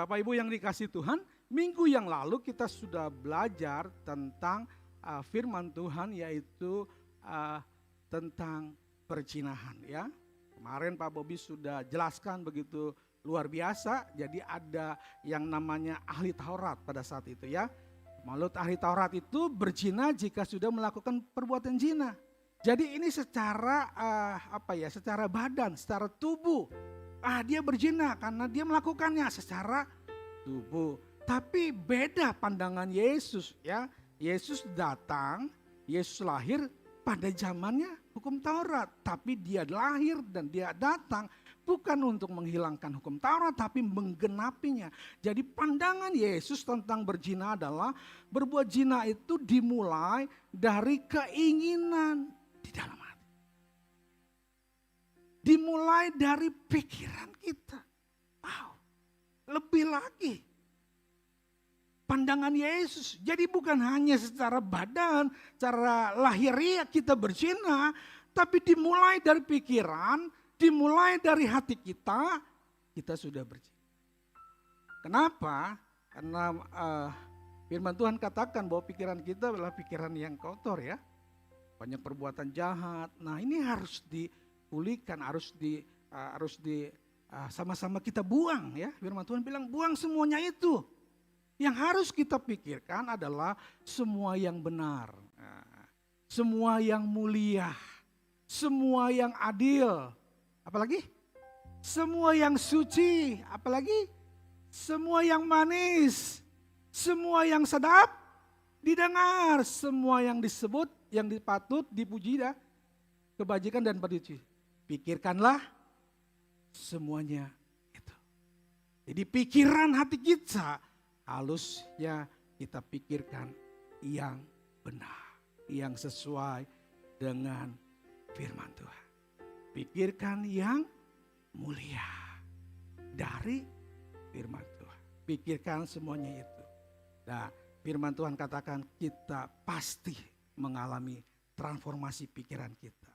Bapak Ibu yang dikasih Tuhan, minggu yang lalu kita sudah belajar tentang firman Tuhan, yaitu tentang perzinahan ya. Kemarin Pak Bobi sudah jelaskan begitu luar biasa, jadi ada yang namanya ahli Taurat pada saat itu ya. Menurut ahli Taurat itu berzina jika sudah melakukan perbuatan zina. Jadi ini secara secara badan, secara tubuh. Dia berzina karena dia melakukannya secara tubuh. Tapi beda pandangan Yesus ya. Yesus datang, Yesus lahir pada zamannya hukum Taurat. Tapi dia lahir dan dia datang bukan untuk menghilangkan hukum Taurat, tapi menggenapinya. Jadi pandangan Yesus tentang berzina adalah berbuat zina itu dimulai dari keinginan di dalam hati. Dimulai dari pikiran kita. Wow, lebih lagi. Pandangan Yesus, jadi bukan hanya secara badan, secara lahiriah kita berzina, tapi dimulai dari pikiran, dimulai dari hati kita sudah berzina. Kenapa? Karena firman Tuhan katakan bahwa pikiran kita adalah pikiran yang kotor ya. Banyak perbuatan jahat. Nah ini harus dipulihkan, harus sama-sama kita buang ya. Firman Tuhan bilang buang semuanya itu. Yang harus kita pikirkan adalah semua yang benar, semua yang mulia, semua yang adil, apalagi semua yang suci, apalagi semua yang manis, semua yang sedap didengar, semua yang disebut, yang dipatut dipuji dah, kebajikan dan perdici. Pikirkanlah semuanya itu. Jadi pikiran hati kita halusnya kita pikirkan yang benar, yang sesuai dengan firman Tuhan. Pikirkan yang mulia dari firman Tuhan. Pikirkan semuanya itu. Nah, firman Tuhan katakan kita pasti mengalami transformasi pikiran kita.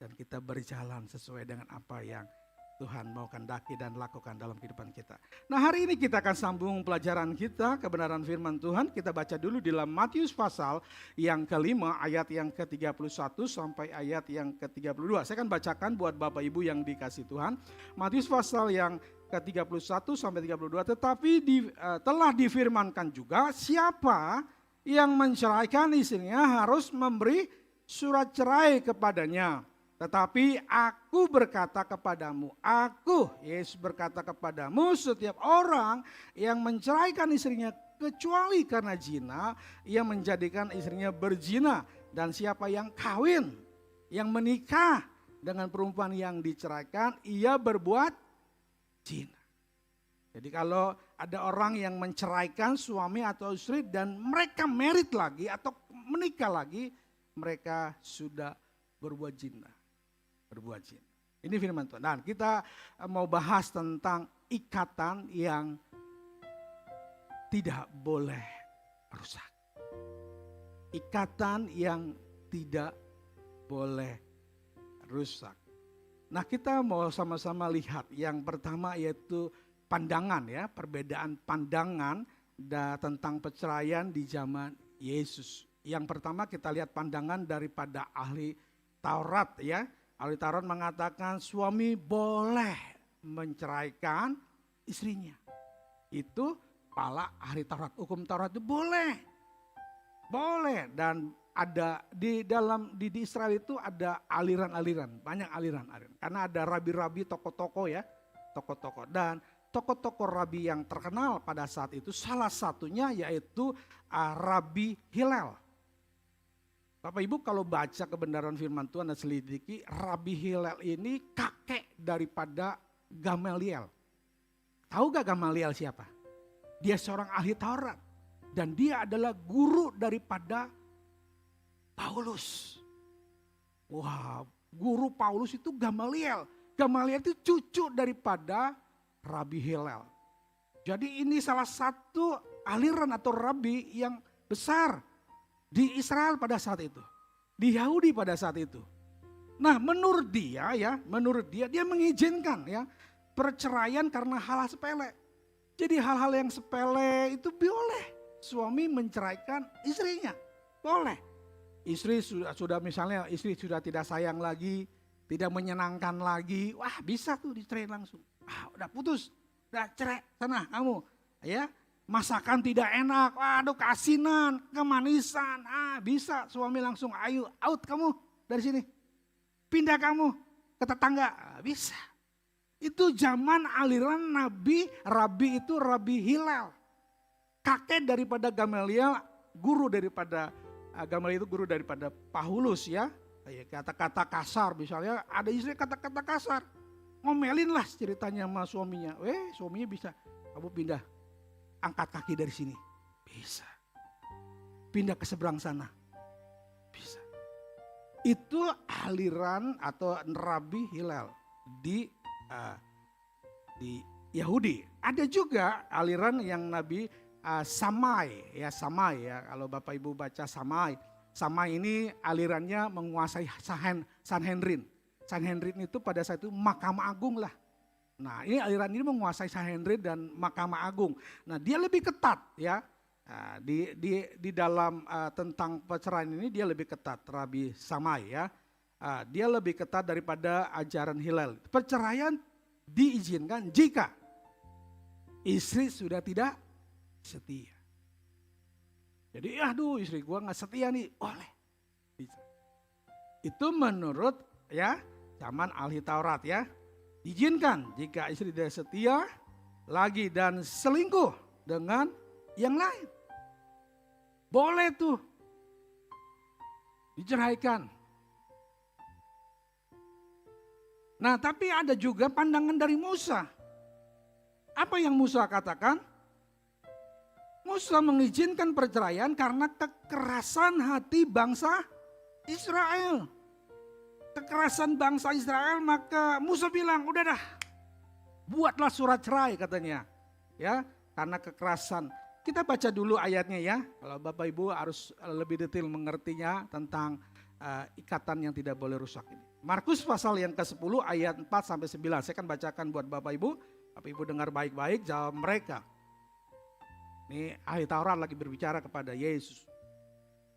Dan kita berjalan sesuai dengan apa yang Tuhan mau kehendaki dan lakukan dalam kehidupan kita. Nah hari ini kita akan sambung pelajaran kita, kebenaran firman Tuhan. Kita baca dulu di dalam Matius pasal yang kelima ayat yang ke-31 sampai ayat yang ke-32. Saya akan bacakan buat Bapak Ibu yang dikasih Tuhan. Matius pasal yang ke-31 sampai 32. Tetapi telah difirmankan juga siapa yang menceraikan istrinya harus memberi surat cerai kepadanya. Tetapi aku berkata kepadamu, Yesus berkata kepadamu, setiap orang yang menceraikan istrinya kecuali karena zina, ia menjadikan istrinya berzina. Dan siapa yang kawin, yang menikah dengan perempuan yang diceraikan, ia berbuat zina. Jadi kalau ada orang yang menceraikan suami atau istri dan mereka married lagi atau menikah lagi, mereka sudah berbuat zina. Ini firman Tuhan. Dan kita mau bahas tentang ikatan yang tidak boleh rusak. Ikatan yang tidak boleh rusak. Nah kita mau sama-sama lihat yang pertama yaitu pandangan ya. Perbedaan pandangan tentang perceraian di zaman Yesus. Yang pertama kita lihat pandangan daripada ahli Taurat ya. Ahli Taurat mengatakan suami boleh menceraikan istrinya. Itu kepala ahli Taurat, hukum Taurat itu boleh. Boleh dan ada di Israel itu ada aliran-aliran, banyak aliran-aliran. Karena ada rabi-rabi, tokoh-tokoh ya, tokoh-tokoh. Dan tokoh-tokoh rabi yang terkenal pada saat itu salah satunya yaitu Rabi Hillel. Bapak Ibu kalau baca kebenaran firman Tuhan dan selidiki, Rabi Hillel ini kakek daripada Gamaliel. Tahu gak Gamaliel siapa? Dia seorang ahli Taurat. Dan dia adalah guru daripada Paulus. Wah, guru Paulus itu Gamaliel. Gamaliel itu cucu daripada Rabi Hillel. Jadi ini salah satu aliran atau rabi yang besar di Israel pada saat itu, di Yahudi pada saat itu. Nah, menurut dia dia mengizinkan ya perceraian karena hal sepele. Jadi hal-hal yang sepele itu boleh. Suami menceraikan istrinya, boleh. Istri sudah misalnya istri sudah tidak sayang lagi, tidak menyenangkan lagi, wah bisa tuh dicerai langsung. Udah putus, udah cerai sana kamu, ya. Masakan tidak enak, waduh kasinan, kemanisan, bisa suami langsung ayo out kamu dari sini, pindah kamu ke tetangga, bisa. Itu zaman aliran Nabi, Rabi itu Rabi Hilal. Kakek daripada Gamaliel, guru daripada Gamaliel itu guru daripada Paulus ya. Kata-kata kasar misalnya, ada istri kata-kata kasar. Ngomelin lah ceritanya sama suaminya. Suaminya bisa, kamu pindah, angkat kaki dari sini. Bisa. Pindah ke seberang sana. Bisa. Itu aliran atau Rabi Hilal di Yahudi. Ada juga aliran yang Nabi Samai ya, kalau Bapak Ibu baca Samai ini alirannya menguasai Sanhedrin. Sanhedrin itu pada saat itu Mahkamah Agung lah. Nah ini aliran ini menguasai Sanhedrin dan Mahkamah Agung. Nah dia lebih ketat ya, di dalam tentang perceraian ini dia lebih ketat, Rabi Samai ya. Dia lebih ketat daripada ajaran Hilal. Perceraian diizinkan jika istri sudah tidak setia. Jadi istri gua gak setia nih, boleh. Bisa. Itu menurut ya zaman ahli Taurat ya. Diizinkan jika istri tidak setia lagi dan selingkuh dengan yang lain. Boleh tuh diceraikan. Nah tapi ada juga pandangan dari Musa. Apa yang Musa katakan? Musa mengizinkan perceraian karena kekerasan hati bangsa Israel. Kekerasan bangsa Israel, maka Musa bilang udah dah buatlah surat cerai katanya. Ya, karena kekerasan. Kita baca dulu ayatnya ya. Kalau Bapak Ibu harus lebih detail mengertinya tentang ikatan yang tidak boleh rusak ini. Markus pasal yang ke-10 ayat 4 sampai 9. Saya akan bacakan buat Bapak Ibu. Bapak Ibu dengar baik-baik jawab mereka. Ini ahli Taurat lagi berbicara kepada Yesus.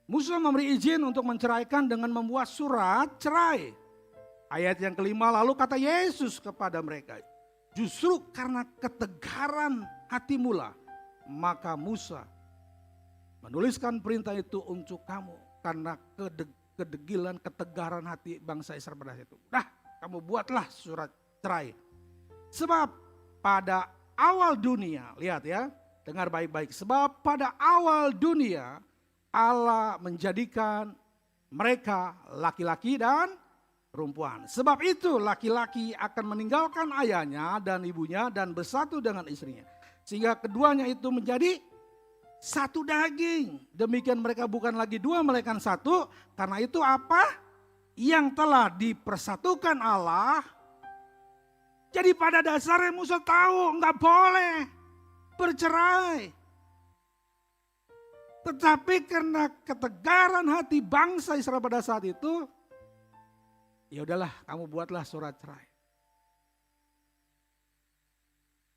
Musa memberi izin untuk menceraikan dengan membuat surat cerai. Ayat yang kelima lalu kata Yesus kepada mereka. Justru karena ketegaran hatimu lah, maka Musa menuliskan perintah itu untuk kamu. Karena kedegilan, ketegaran hati bangsa Israel pada saat itu. Kamu buatlah surat cerai. Sebab pada awal dunia, lihat ya, dengar baik-baik. Sebab pada awal dunia Allah menjadikan mereka laki-laki dan perempuan. Sebab itu laki-laki akan meninggalkan ayahnya dan ibunya dan bersatu dengan istrinya. Sehingga keduanya itu menjadi satu daging. Demikian mereka bukan lagi dua melainkan satu. Karena itu apa? Yang telah dipersatukan Allah. Jadi pada dasarnya Musa tahu nggak boleh bercerai. Tetapi karena ketegaran hati bangsa Israel pada saat itu, ya udahlah kamu buatlah surat cerai.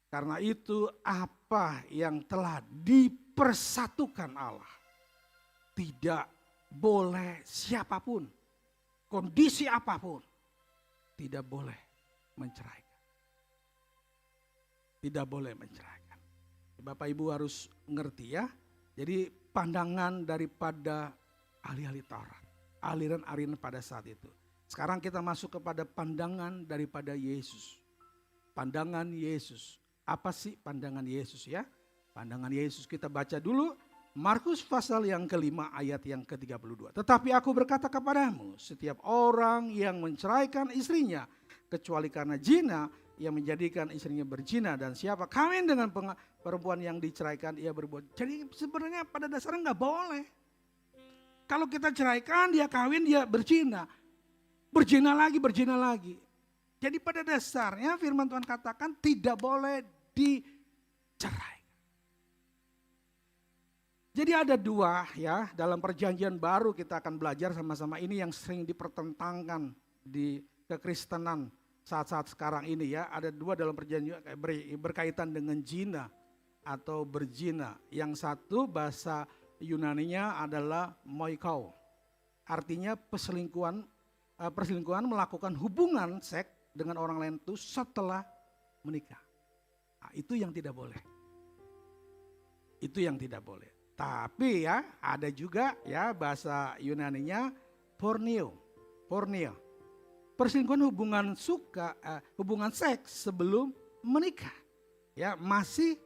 Karena itu apa yang telah dipersatukan Allah tidak boleh siapapun, kondisi apapun tidak boleh menceraikan. Tidak boleh menceraikan. Bapak Ibu harus ngerti ya. Jadi pandangan daripada ahli-ahli Taurat, aliran-aliran pada saat itu. Sekarang kita masuk kepada pandangan daripada Yesus. Pandangan Yesus. Apa sih pandangan Yesus ya? Pandangan Yesus kita baca dulu. Markus pasal yang kelima ayat yang ke-32. Tetapi aku berkata kepadamu, setiap orang yang menceraikan istrinya, kecuali karena zina, yang menjadikan istrinya berzina, dan siapa kawin dengan perempuan yang diceraikan ia berbuat. Jadi sebenarnya pada dasarnya nggak boleh. Kalau kita ceraikan dia kawin dia berzina, berzina lagi. Jadi pada dasarnya firman Tuhan katakan tidak boleh dicerai. Jadi ada dua ya dalam perjanjian baru kita akan belajar sama-sama ini yang sering dipertentangkan di kekristenan saat-saat sekarang ini ya. Ada dua dalam perjanjian berkaitan dengan zina. atau berzina. Yang satu bahasa Yunaninya adalah moikau. Artinya perselingkuhan melakukan hubungan seks dengan orang lain itu setelah menikah. Nah, itu yang tidak boleh. Itu yang tidak boleh. Tapi ya ada juga ya bahasa Yunaninya porneo. Perselingkuhan hubungan seks sebelum menikah. Ya, masih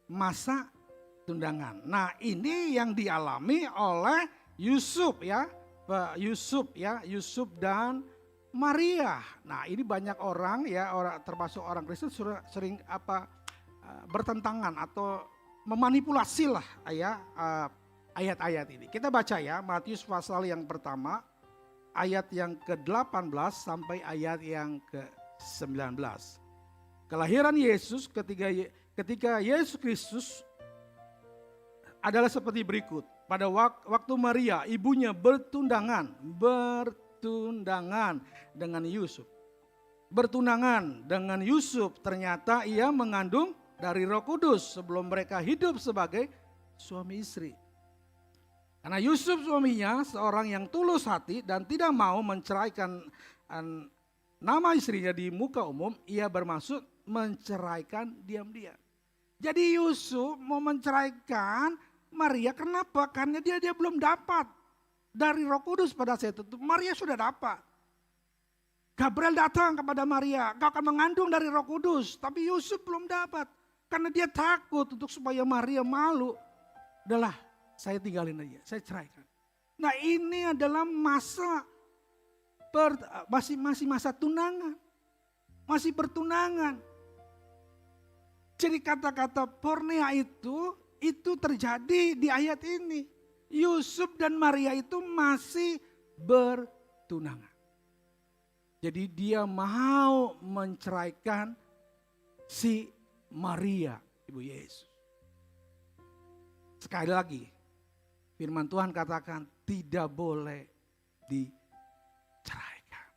masa tundangan. Nah, ini yang dialami oleh Yusuf dan Maria. Nah, ini banyak orang termasuk orang Kristen sering bertentangan atau memanipulasi lah ayat-ayat ini. Kita baca ya, Matius pasal yang pertama, ayat yang ke-18 sampai ayat yang ke-19. Kelahiran Yesus ketika Yesus Kristus adalah seperti berikut. Pada waktu Maria, ibunya bertundangan dengan Yusuf. Bertunangan dengan Yusuf, ternyata ia mengandung dari Roh Kudus sebelum mereka hidup sebagai suami istri. Karena Yusuf suaminya seorang yang tulus hati dan tidak mau menceraikan nama istrinya di muka umum, ia bermaksud menceraikan diam-diam. Jadi Yusuf mau menceraikan Maria, kenapa? Karena dia belum dapat dari Roh Kudus pada saat itu. Maria sudah dapat. Gabriel datang kepada Maria, kau akan mengandung dari Roh Kudus. Tapi Yusuf belum dapat. Karena dia takut untuk supaya Maria malu. Udahlah, saya tinggalin aja, saya ceraikan. Nah, ini adalah masih masa tunangan. Masih bertunangan. Jadi kata-kata pornea itu terjadi di ayat ini. Yusuf dan Maria itu masih bertunangan. Jadi dia mau menceraikan si Maria, ibu Yesus. Sekali lagi, firman Tuhan katakan tidak boleh diceraikan.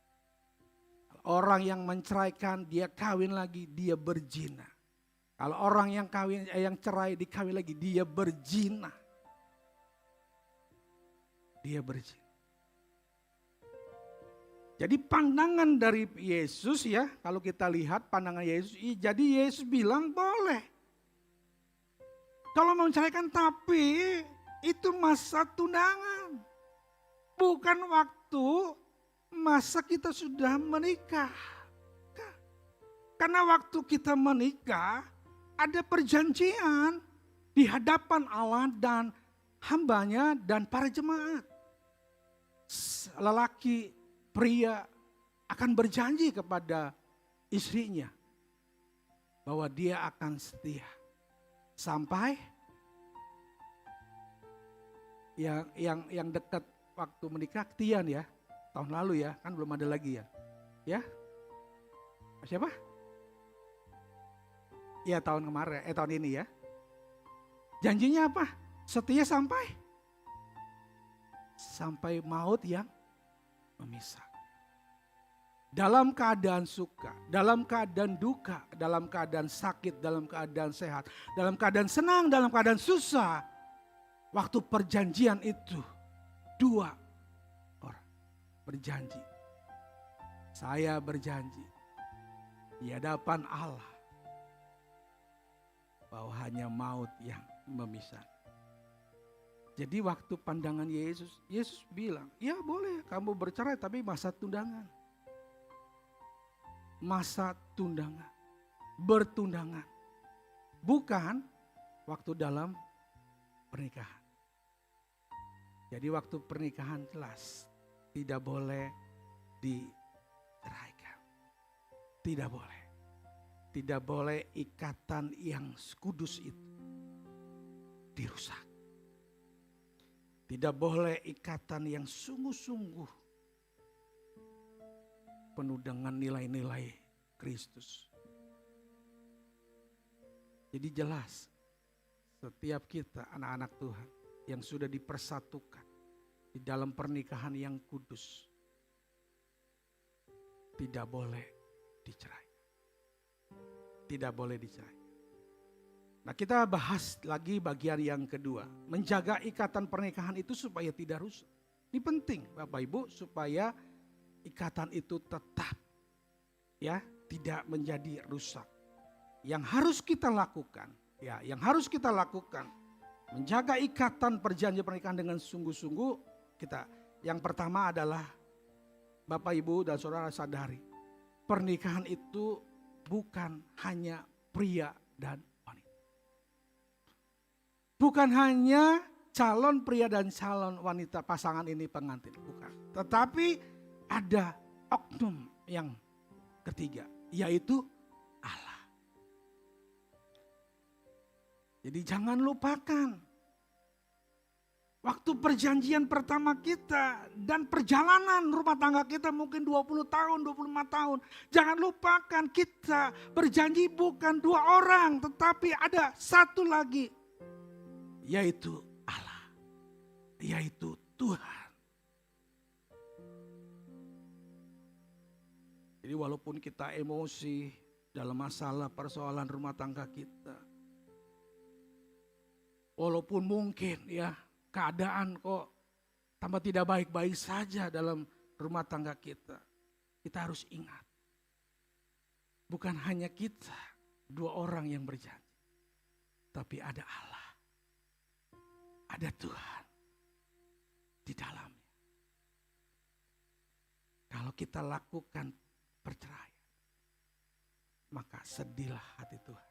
Orang yang menceraikan, dia kawin lagi, dia berzina. Kalau orang yang cerai dikawin lagi, dia berzina. Dia berzina. Jadi pandangan dari Yesus ya, kalau kita lihat pandangan Yesus, jadi Yesus bilang boleh. Kalau mau menceraikan, tapi itu masa tunangan. Bukan waktu masa kita sudah menikah. Karena waktu kita menikah, ada perjanjian di hadapan Allah dan hambanya dan para jemaat. Lelaki, pria akan berjanji kepada istrinya bahwa dia akan setia sampai yang dekat waktu menikah Tian ya, tahun lalu ya, kan belum ada lagi ya. Ya. Siapa? Ya tahun kemarin, tahun ini ya. Janjinya apa? Setia sampai maut yang memisah. Dalam keadaan suka, dalam keadaan duka, dalam keadaan sakit, dalam keadaan sehat, dalam keadaan senang, dalam keadaan susah. Waktu perjanjian itu, dua orang berjanji. Saya berjanji di hadapan Allah bahwa hanya maut yang memisah. Jadi waktu pandangan Yesus bilang, ya boleh kamu bercerai tapi masa tundangan. Masa tundangan, bertundangan. Bukan waktu dalam pernikahan. Jadi waktu pernikahan jelas tidak boleh diceraikan. Tidak boleh. Tidak boleh ikatan yang kudus itu dirusak. Tidak boleh ikatan yang sungguh-sungguh penuh dengan nilai-nilai Kristus. Jadi jelas setiap kita anak-anak Tuhan yang sudah dipersatukan di dalam pernikahan yang kudus tidak boleh dicerai. Tidak boleh dicerai. Nah, kita bahas lagi bagian yang kedua. Menjaga ikatan pernikahan itu supaya tidak rusak. Ini penting Bapak Ibu, supaya ikatan itu tetap ya tidak menjadi rusak. Yang harus kita lakukan, menjaga ikatan perjanjian pernikahan dengan sungguh-sungguh yang pertama adalah Bapak Ibu dan Saudara sadari, pernikahan itu bukan hanya pria dan wanita. Bukan hanya calon pria dan calon wanita pasangan ini pengantin, bukan. Tetapi ada oknum yang ketiga, yaitu Allah. Jadi jangan lupakan waktu perjanjian pertama kita dan perjalanan rumah tangga kita mungkin 20 tahun, 25 tahun. Jangan lupakan kita berjanji bukan 2 orang, tetapi ada satu lagi, yaitu Allah, yaitu Tuhan. Jadi walaupun kita emosi dalam masalah persoalan rumah tangga kita, walaupun mungkin ya keadaan kok tambah tidak baik-baik saja dalam rumah tangga kita, kita harus ingat, bukan hanya kita 2 orang yang berjanji, tapi ada Allah. Ada Tuhan di dalamnya. Kalau kita lakukan perceraian, maka sedihlah hati Tuhan.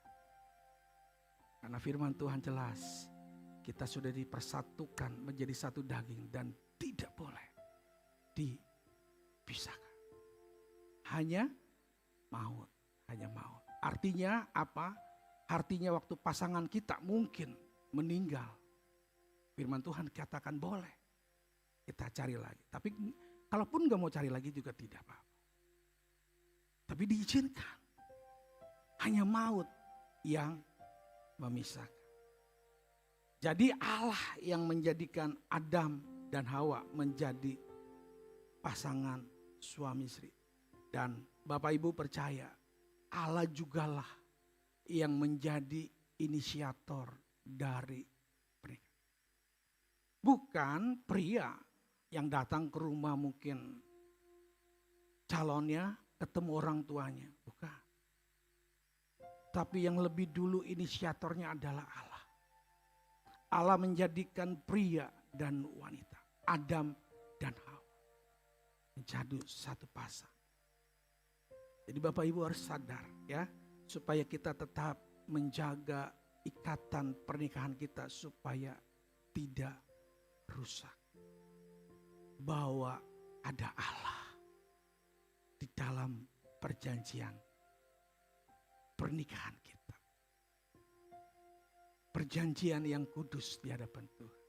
Karena firman Tuhan jelas, kita sudah dipersatukan menjadi satu daging dan tidak boleh dipisahkan. Hanya maut. Artinya apa? Artinya waktu pasangan kita mungkin meninggal, firman Tuhan katakan boleh kita cari lagi. Tapi kalaupun gak mau cari lagi juga tidak apa-apa. Tapi diizinkan. Hanya maut yang memisahkan. Jadi Allah yang menjadikan Adam dan Hawa menjadi pasangan suami istri. Dan Bapak Ibu percaya Allah jugalah yang menjadi inisiator dari pernikahan. Bukan pria yang datang ke rumah mungkin calonnya ketemu orang tuanya, bukan. Tapi yang lebih dulu inisiatornya adalah Allah. Allah menjadikan pria dan wanita, Adam dan Hawa, menjadi satu pasang. Jadi Bapak Ibu harus sadar ya, supaya kita tetap menjaga ikatan pernikahan kita supaya tidak rusak. Bahwa ada Allah di dalam perjanjian pernikahan kita. Perjanjian yang kudus di hadapan Tuhan.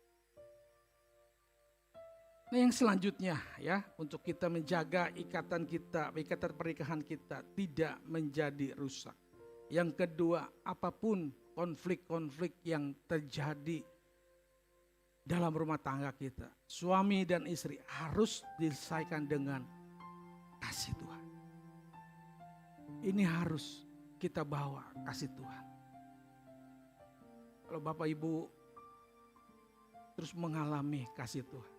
Nah, yang selanjutnya ya, untuk kita menjaga ikatan kita, ikatan pernikahan kita tidak menjadi rusak. Yang kedua, apapun konflik-konflik yang terjadi dalam rumah tangga kita, suami dan istri harus diselesaikan dengan kasih Tuhan. Ini harus kita bawa kasih Tuhan. Kalau Bapak Ibu terus mengalami kasih Tuhan,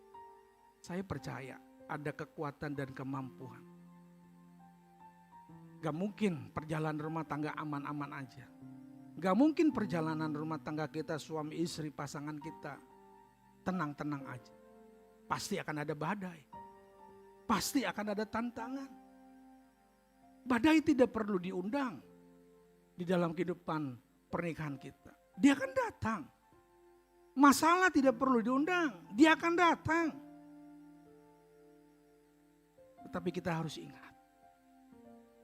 saya percaya ada kekuatan dan kemampuan. Gak mungkin perjalanan rumah tangga aman-aman aja. Gak mungkin perjalanan rumah tangga kita, suami istri, pasangan kita tenang-tenang aja. Pasti akan ada badai. Pasti akan ada tantangan. Badai tidak perlu diundang di dalam kehidupan pernikahan kita. Dia akan datang. Masalah tidak perlu diundang, dia akan datang. Tetapi kita harus ingat,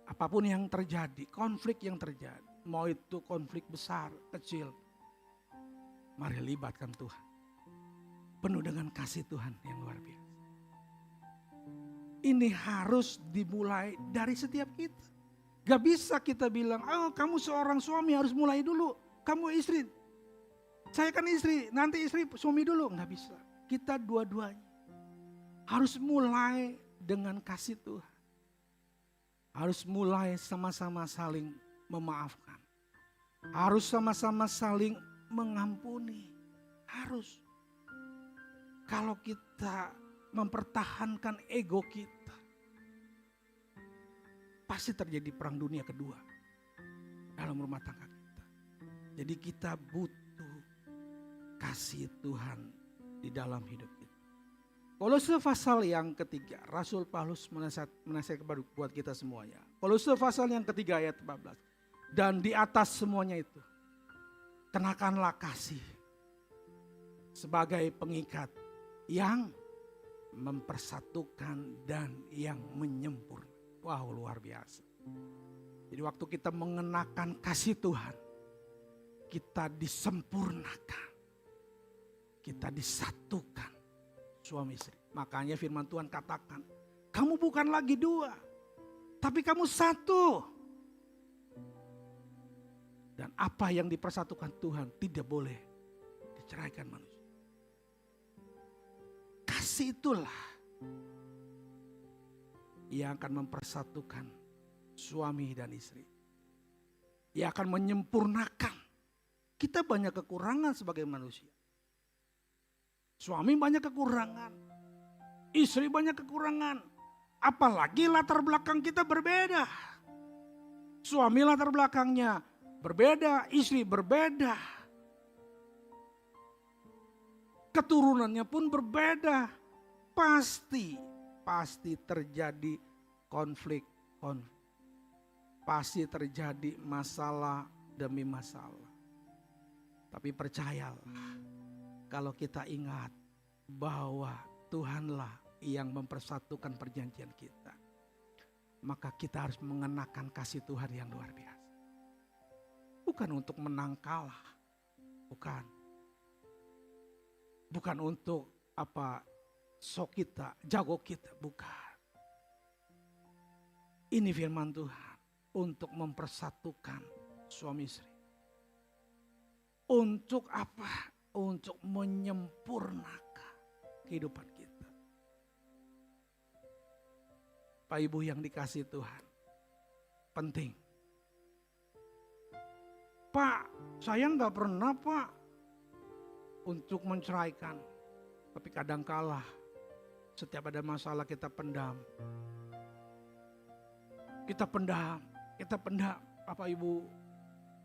apapun yang terjadi, konflik yang terjadi, mau itu konflik besar, kecil, mari libatkan Tuhan. Penuh dengan kasih Tuhan yang luar biasa. Ini harus dimulai dari setiap kita. Gak bisa kita bilang, oh kamu seorang suami harus mulai dulu. Kamu istri, saya kan istri, nanti istri suami dulu. Gak bisa, kita dua-duanya harus mulai dengan kasih Tuhan. Harus mulai sama-sama saling memaafkan. Harus sama-sama saling mengampuni. Harus. Kalau kita mempertahankan ego kita, pasti terjadi perang dunia kedua dalam rumah tangga kita. Jadi kita butuh kasih Tuhan di dalam hidup kita. Kolose pasal yang ketiga, Rasul Paulus menasihatkan buat kita semuanya. Kolose pasal yang ketiga ayat 14. Dan di atas semuanya itu, kenakanlah kasih sebagai pengikat yang mempersatukan dan yang menyempurnakan. Wow, luar biasa. Jadi waktu kita mengenakan kasih Tuhan, kita disempurnakan. Kita disatukan suami istri. Makanya firman Tuhan katakan, kamu bukan lagi dua, tapi kamu satu. Dan apa yang dipersatukan Tuhan tidak boleh diceraikan manusia. Kasih itulah yang akan mempersatukan suami dan istri. Yang akan menyempurnakan. Kita banyak kekurangan sebagai manusia. Suami banyak kekurangan. Istri banyak kekurangan. Apalagi latar belakang kita berbeda. Suami latar belakangnya berbeda, istri berbeda. Keturunannya pun berbeda. Pasti terjadi konflik. Pasti terjadi masalah demi masalah. Tapi percayalah, kalau kita ingat bahwa Tuhanlah yang mempersatukan perjanjian kita, maka kita harus mengenakan kasih Tuhan yang luar biasa. Bukan untuk menang kalah, bukan untuk sok kita, jago kita, bukan. Ini firman Tuhan untuk mempersatukan suami istri. Untuk apa? Untuk menyempurnakan kehidupan kita. Pak Ibu yang dikasih Tuhan, penting. Pak, saya nggak pernah Pak untuk menceraikan. Tapi kadangkala setiap ada masalah kita pendam. Kita pendam, Bapak Ibu,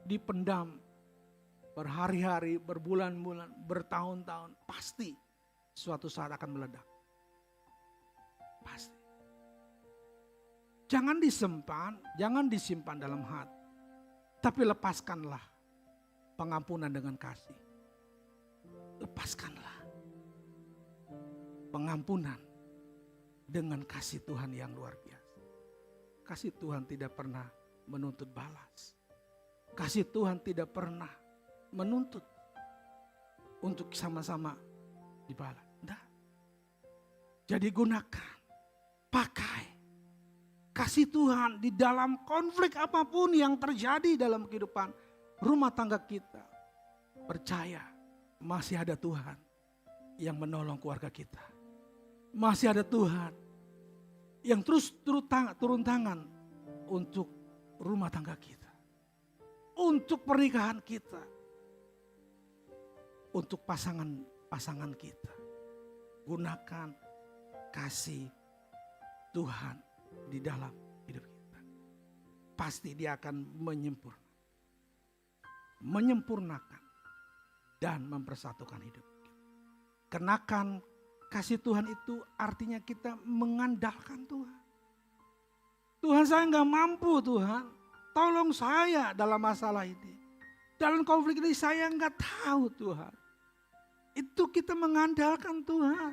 dipendam. Berhari-hari, berbulan-bulan, bertahun-tahun, pasti suatu saat akan meledak. Pasti. Jangan disimpan dalam hati. Tapi lepaskanlah pengampunan dengan kasih. Lepaskanlah pengampunan dengan kasih Tuhan yang luar biasa. Kasih Tuhan tidak pernah menuntut balas. Kasih Tuhan tidak pernah menuntut untuk sama-sama dibalas. Enggak. Jadi gunakan, pakai kasih Tuhan di dalam konflik apapun yang terjadi dalam kehidupan rumah tangga kita. Percaya masih ada Tuhan yang menolong keluarga kita. Masih ada Tuhan yang terus turun tangan untuk rumah tangga kita. Untuk pernikahan kita. Untuk pasangan kita. Gunakan kasih Tuhan di dalam hidup kita. Pasti dia akan menyempurnakan dan mempersatukan hidup kita. Kenakan kasih Tuhan itu artinya kita mengandalkan Tuhan. Tuhan, saya nggak mampu Tuhan, tolong saya dalam masalah ini. Dalam konflik ini saya nggak tahu Tuhan. Itu kita mengandalkan Tuhan.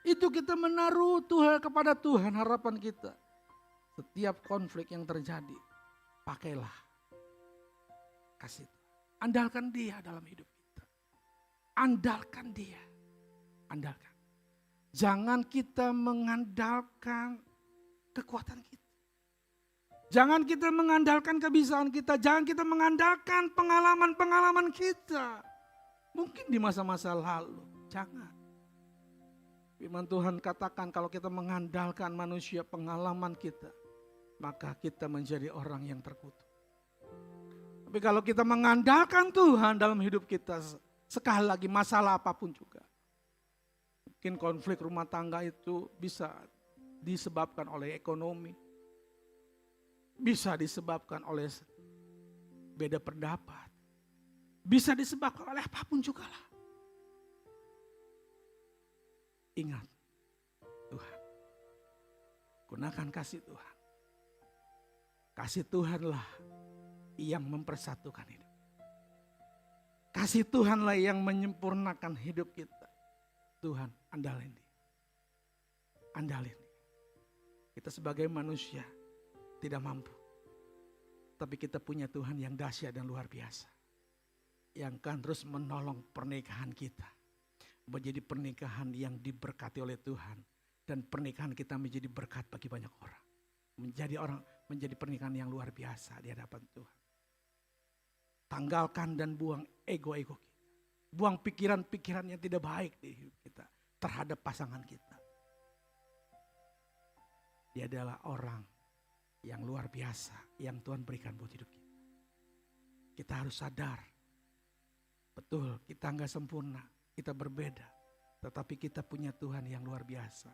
Itu kita menaruh Tuhan kepada Tuhan harapan kita. Setiap konflik yang terjadi, pakailah kasih Tuhan. Andalkan dia dalam hidup kita. Andalkan dia. Andalkan. Jangan kita mengandalkan kekuatan kita. Jangan kita mengandalkan kebiasaan kita. Jangan kita mengandalkan pengalaman-pengalaman kita. Mungkin di masa-masa lalu. Jangan. Firman Tuhan katakan kalau kita mengandalkan manusia pengalaman kita. Maka kita menjadi orang yang terkutuk. Tapi kalau kita mengandalkan Tuhan dalam hidup kita, sekali lagi masalah apapun juga. Mungkin konflik rumah tangga itu bisa disebabkan oleh ekonomi. Bisa disebabkan oleh beda pendapat. Bisa disebabkan oleh apapun juga lah. Ingat, Tuhan. Gunakan kasih Tuhan. Kasih Tuhanlah yang mempersatukan hidup. Kasih Tuhanlah yang menyempurnakan hidup kita. Tuhan, andalin dia. Andalin dia. Kita sebagai manusia tidak mampu. Tapi kita punya Tuhan yang dahsyat dan luar biasa. Yang akan terus menolong pernikahan kita. Menjadi pernikahan yang diberkati oleh Tuhan. Dan pernikahan kita menjadi berkat bagi banyak orang. Menjadi pernikahan yang luar biasa di hadapan Tuhan. Tanggalkan dan buang ego-ego kita. Buang pikiran-pikiran yang tidak baik di hidup kita terhadap pasangan kita. Dia adalah orang yang luar biasa yang Tuhan berikan buat hidup kita. Kita harus sadar. Betul, kita enggak sempurna, kita berbeda. Tetapi kita punya Tuhan yang luar biasa.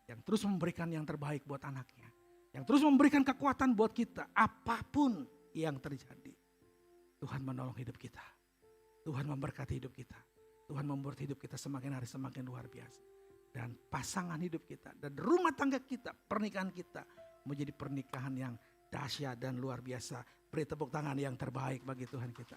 Yang terus memberikan yang terbaik buat anaknya. Yang terus memberikan kekuatan buat kita. Apapun yang terjadi. Tuhan menolong hidup kita. Tuhan memberkati hidup kita. Tuhan membuat hidup kita semakin hari semakin luar biasa. Dan pasangan hidup kita. Dan rumah tangga kita, pernikahan kita. Menjadi pernikahan yang dahsyat dan luar biasa. Beri tepuk tangan yang terbaik bagi Tuhan kita.